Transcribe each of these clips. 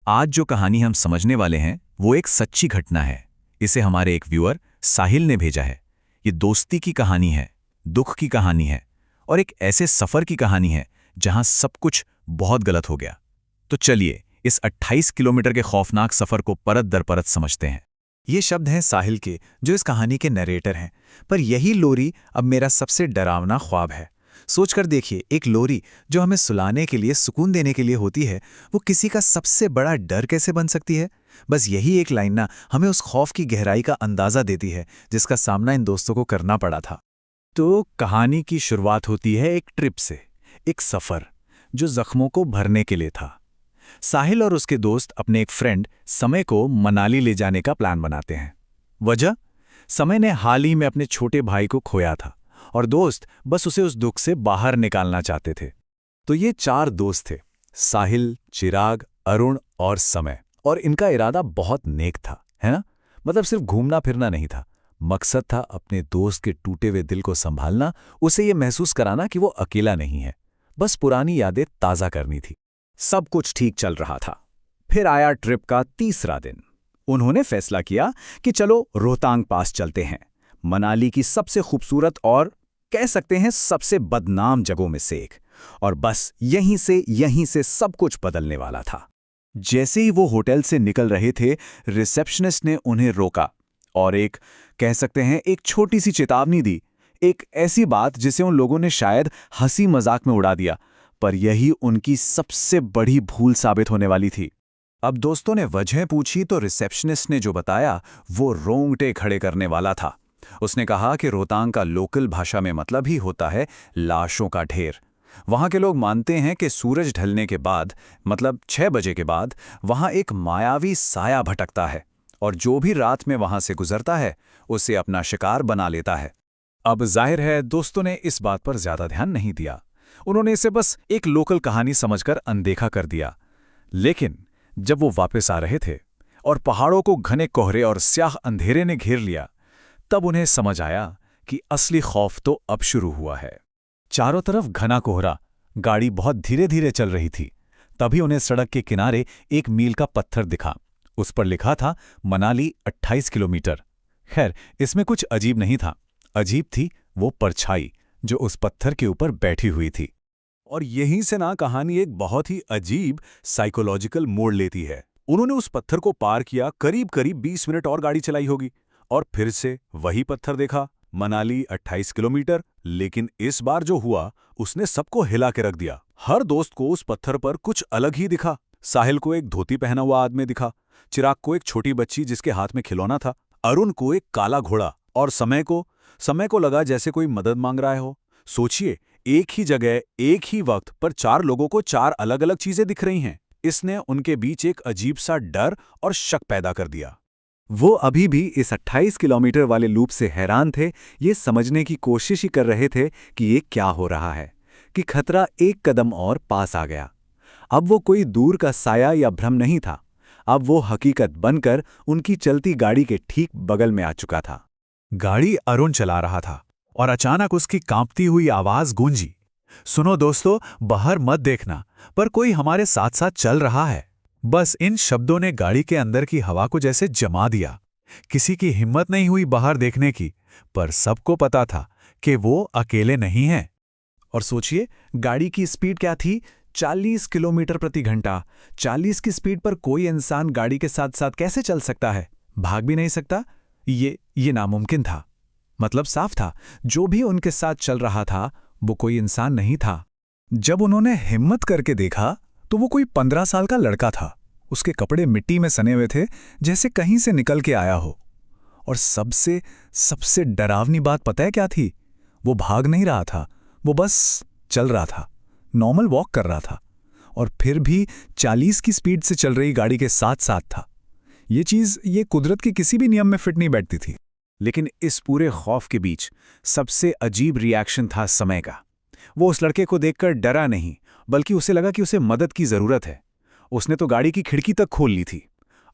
आज जो कहानी हम समझने वाले हैं वो एक सच्ची घटना है। इसे हमारे एक व्यूअर साहिल ने भेजा है। ये दोस्ती की कहानी है, दुख की कहानी है और एक ऐसे सफर की कहानी है जहां सब कुछ बहुत गलत हो गया। तो चलिए इस 28 किलोमीटर के खौफनाक सफर को परत दर परत समझते हैं। ये शब्द हैं साहिल के, जो इस कहानी के नरेटर हैं। पर यही लोरी अब मेरा सबसे डरावना ख्वाब है। सोचकर देखिए, एक लोरी जो हमें सुलाने के लिए, सुकून देने के लिए होती है, वो किसी का सबसे बड़ा डर कैसे बन सकती है। बस यही एक लाइन ना हमें उस खौफ की गहराई का अंदाजा देती है जिसका सामना इन दोस्तों को करना पड़ा था। तो कहानी की शुरुआत होती है एक ट्रिप से, एक सफ़र जो जख्मों को भरने के लिए था। साहिल और उसके दोस्त अपने एक फ्रेंड समय को मनाली ले जाने का प्लान बनाते हैं। वजह, समय ने हाल ही में अपने छोटे भाई को खोया था और दोस्त बस उसे उस दुख से बाहर निकालना चाहते थे। तो ये 4 दोस्त थे, साहिल, चिराग, अरुण और समय। और इनका इरादा बहुत नेक था, है ना। मतलब सिर्फ घूमना फिरना नहीं था। मकसद था अपने दोस्त के टूटे हुए दिल को संभालना, उसे ये महसूस कराना कि वो अकेला नहीं है। बस पुरानी यादें ताज़ा करनी थी। सब कुछ ठीक चल रहा था। फिर आया ट्रिप का तीसरा दिन। उन्होंने फैसला किया कि चलो रोहतांग पास चलते हैं, मनाली की सबसे खूबसूरत और कह सकते हैं सबसे बदनाम जगहों में से एक। और बस यहीं से सब कुछ बदलने वाला था। जैसे ही वो होटल से निकल रहे थे, रिसेप्शनिस्ट ने उन्हें रोका और एक कह सकते हैं एक छोटी सी चेतावनी दी। एक ऐसी बात जिसे उन लोगों ने शायद हंसी मजाक में उड़ा दिया, पर यही उनकी सबसे बड़ी भूल साबित होने वाली थी। अब दोस्तों ने वजह पूछी तो रिसेप्शनिस्ट ने जो बताया वो रोंगटे खड़े करने वाला था। उसने कहा कि रोहतांग का लोकल भाषा में मतलब ही होता है लाशों का ढेर। वहां के लोग मानते हैं कि सूरज ढलने के बाद, मतलब 6 बजे के बाद, वहां एक मायावी साया भटकता है और जो भी रात में वहां से गुजरता है उसे अपना शिकार बना लेता है। अब जाहिर है दोस्तों ने इस बात पर ज्यादा ध्यान नहीं दिया। उन्होंने इसे बस एक लोकल कहानी समझकर अनदेखा कर दिया। लेकिन जब वो वापस आ रहे थे और पहाड़ों को घने कोहरे और स्याह अंधेरे ने घेर लिया, तब उन्हें समझ आया कि असली खौफ तो अब शुरू हुआ है। चारों तरफ घना कोहरा, गाड़ी बहुत धीरे धीरे चल रही थी। तभी उन्हें सड़क के किनारे एक मील का पत्थर दिखा। उस पर लिखा था मनाली 28 किलोमीटर। खैर, इसमें कुछ अजीब नहीं था। अजीब थी वो परछाई जो उस पत्थर के ऊपर बैठी हुई थी। और यहीं से ना कहानी एक बहुत ही अजीब साइकोलॉजिकल मोड़ लेती है। उन्होंने उस पत्थर को पार किया, करीब करीब 20 मिनट और गाड़ी चलाई होगी, और फिर से वही पत्थर देखा, मनाली 28 किलोमीटर। लेकिन इस बार जो हुआ उसने सबको हिला के रख दिया। हर दोस्त को उस पत्थर पर कुछ अलग ही दिखा। साहिल को एक धोती पहना हुआ आदमी दिखा, चिराग को एक छोटी बच्ची जिसके हाथ में खिलौना था, अरुण को एक काला घोड़ा, और समय को लगा जैसे कोई मदद मांग रहा हो। सोचिए, एक ही जगह एक ही वक्त पर 4 लोगों को 4 अलग अलग चीजें दिख रही हैं। इसने उनके बीच एक अजीब सा डर और शक पैदा कर दिया। वो अभी भी इस 28 किलोमीटर वाले लूप से हैरान थे, ये समझने की कोशिश ही कर रहे थे कि ये क्या हो रहा है, कि खतरा एक कदम और पास आ गया। अब वो कोई दूर का साया या भ्रम नहीं था, अब वो हकीकत बनकर उनकी चलती गाड़ी के ठीक बगल में आ चुका था। गाड़ी अरुण चला रहा था और अचानक उसकी कांपती हुई आवाज गूंजी, सुनो दोस्तों, बाहर मत देखना, पर कोई हमारे साथ साथ चल रहा है। बस इन शब्दों ने गाड़ी के अंदर की हवा को जैसे जमा दिया। किसी की हिम्मत नहीं हुई बाहर देखने की, पर सबको पता था कि वो अकेले नहीं हैं। और सोचिए, गाड़ी की स्पीड क्या थी? 40 किलोमीटर प्रति घंटा। 40 की स्पीड पर कोई इंसान गाड़ी के साथ साथ कैसे चल सकता है? भाग भी नहीं सकता। ये नामुमकिन था। मतलब साफ था, जो भी उनके साथ चल रहा था वो कोई इंसान नहीं था। जब उन्होंने हिम्मत करके देखा तो वो कोई 15 साल का लड़का था। उसके कपड़े मिट्टी में सने हुए थे, जैसे कहीं से निकल के आया हो। और सबसे डरावनी बात पता है क्या थी? वो भाग नहीं रहा था, वो बस चल रहा था, नॉर्मल वॉक कर रहा था, और फिर भी 40 की स्पीड से चल रही गाड़ी के साथ साथ था। ये कुदरत के किसी भी नियम में फिट नहीं बैठती थी। लेकिन इस पूरे खौफ के बीच सबसे अजीब रिएक्शन था समय का। वो उस लड़के को देखकर डरा नहीं, बल्कि उसे लगा कि उसे मदद की जरूरत है। उसने तो गाड़ी की खिड़की तक खोल ली थी।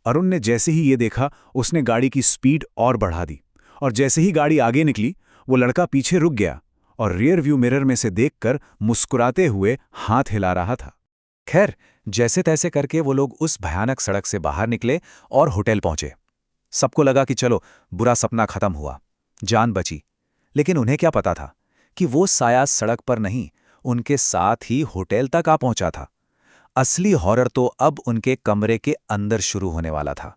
अरुण ने जैसे ही ये देखा, उसने गाड़ी की स्पीड और बढ़ा दी, और जैसे ही गाड़ी आगे निकली, वो लड़का पीछे रुक गया और रियर व्यू मिरर में से देखकर मुस्कुराते हुए हाथ हिला रहा था। खैर, जैसे तैसे करके वो लोग उस भयानक सड़क से बाहर निकले और होटल पहुंचे। सबको लगा कि चलो, बुरा सपना खत्म हुआ, जान बची। लेकिन उन्हें क्या पता था कि वो साया सड़क पर नहीं, उनके साथ ही होटल तक आ पहुंचा था। असली हॉरर तो अब उनके कमरे के अंदर शुरू होने वाला था।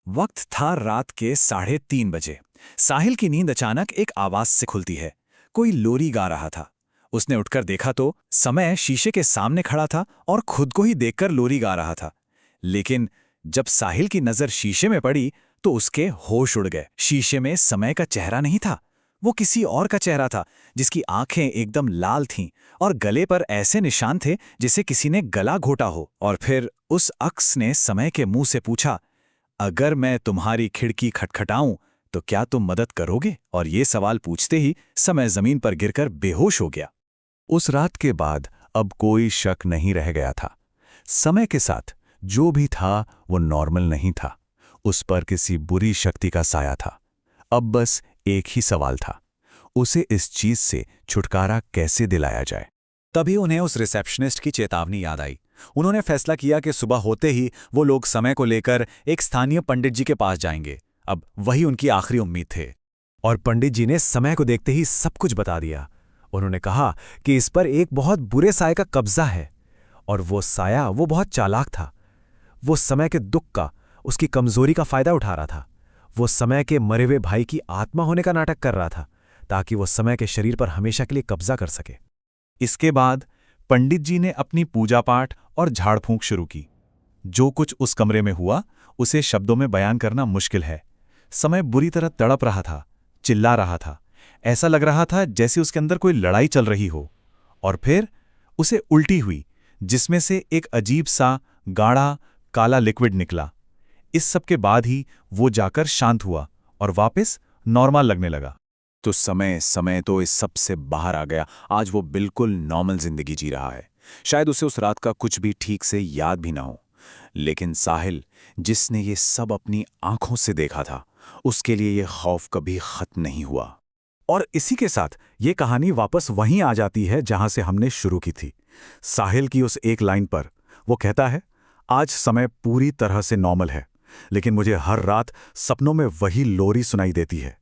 वक्त था रात के 3:30 बजे। साहिल की नींद अचानक एक आवाज से खुलती है। कोई लोरी गा रहा था। उसने उठकर देखा तो समय शीशे के सामने खड़ा था और खुद को ही देखकर लोरी गा रहा था। लेकिन जब साहिल की नजर शीशे में पड़ी तो उसके होश उड़ गए। शीशे में समय का चेहरा नहीं था, वो किसी और का चेहरा था, जिसकी आंखें एकदम लाल थीं और गले पर ऐसे निशान थे जिसे किसी ने गला घोटा हो। और फिर उस अक्स ने समय के मुंह से पूछा, अगर मैं तुम्हारी खिड़की खटखटाऊं तो क्या तुम मदद करोगे? और ये सवाल पूछते ही समय जमीन पर गिरकर बेहोश हो गया। उस रात के बाद अब कोई शक नहीं रह गया था। समय के साथ जो भी था वो नॉर्मल नहीं था, उस पर किसी बुरी शक्ति का साया था। अब बस एक ही सवाल था, उसे इस चीज से छुटकारा कैसे दिलाया जाए। तभी उन्हें उस रिसेप्शनिस्ट की चेतावनी याद आई। उन्होंने फैसला किया कि सुबह होते ही वो लोग समय को लेकर एक स्थानीय पंडित जी के पास जाएंगे। अब वही उनकी आखिरी उम्मीद थे। और पंडित जी ने समय को देखते ही सब कुछ बता दिया। उन्होंने कहा कि इस पर एक बहुत बुरे साये का कब्जा है, और वो साया वो बहुत चालाक था। वो समय के दुख का, उसकी कमजोरी का फायदा उठा रहा था। वो समय के मरे हुए भाई की आत्मा होने का नाटक कर रहा था, ताकि वो समय के शरीर पर हमेशा के लिए कब्जा कर सके। इसके बाद पंडित जी ने अपनी पूजा पाठ और झाड़ फूंक शुरू की। जो कुछ उस कमरे में हुआ उसे शब्दों में बयान करना मुश्किल है। समय बुरी तरह तड़प रहा था, चिल्ला रहा था। ऐसा लग रहा था जैसे उसके अंदर कोई लड़ाई चल रही हो। और फिर उसे उल्टी हुई, जिसमें से एक अजीब सा गाढ़ा काला लिक्विड निकला। इस सब के बाद ही वो जाकर शांत हुआ और वापस नॉर्मल लगने लगा। तो समय तो इस सब से बाहर आ गया। आज वो बिल्कुल नॉर्मल जिंदगी जी रहा है। शायद उसे उस रात का कुछ भी ठीक से याद भी ना हो। लेकिन साहिल, जिसने ये सब अपनी आंखों से देखा था, उसके लिए ये खौफ कभी खत्म नहीं हुआ। और इसी के साथ ये कहानी वापस वहीं आ जाती है जहां से हमने शुरू की थी। साहिल की उस एक लाइन पर वो कहता है, आज समय पूरी तरह से नॉर्मल है, लेकिन मुझे हर रात सपनों में वही लोरी सुनाई देती है।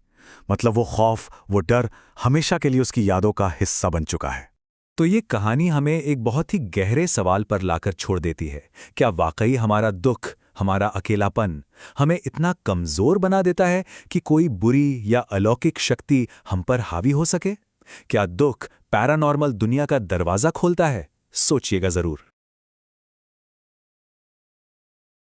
मतलब वो खौफ, वो डर हमेशा के लिए उसकी यादों का हिस्सा बन चुका है। तो ये कहानी हमें एक बहुत ही गहरे सवाल पर लाकर छोड़ देती है। क्या वाकई हमारा दुख, हमारा अकेलापन हमें इतना कमजोर बना देता है कि कोई बुरी या अलौकिक शक्ति हम पर हावी हो सके? क्या दुख पैरानॉर्मल दुनिया का दरवाजा खोलता है? सोचिएगा जरूर।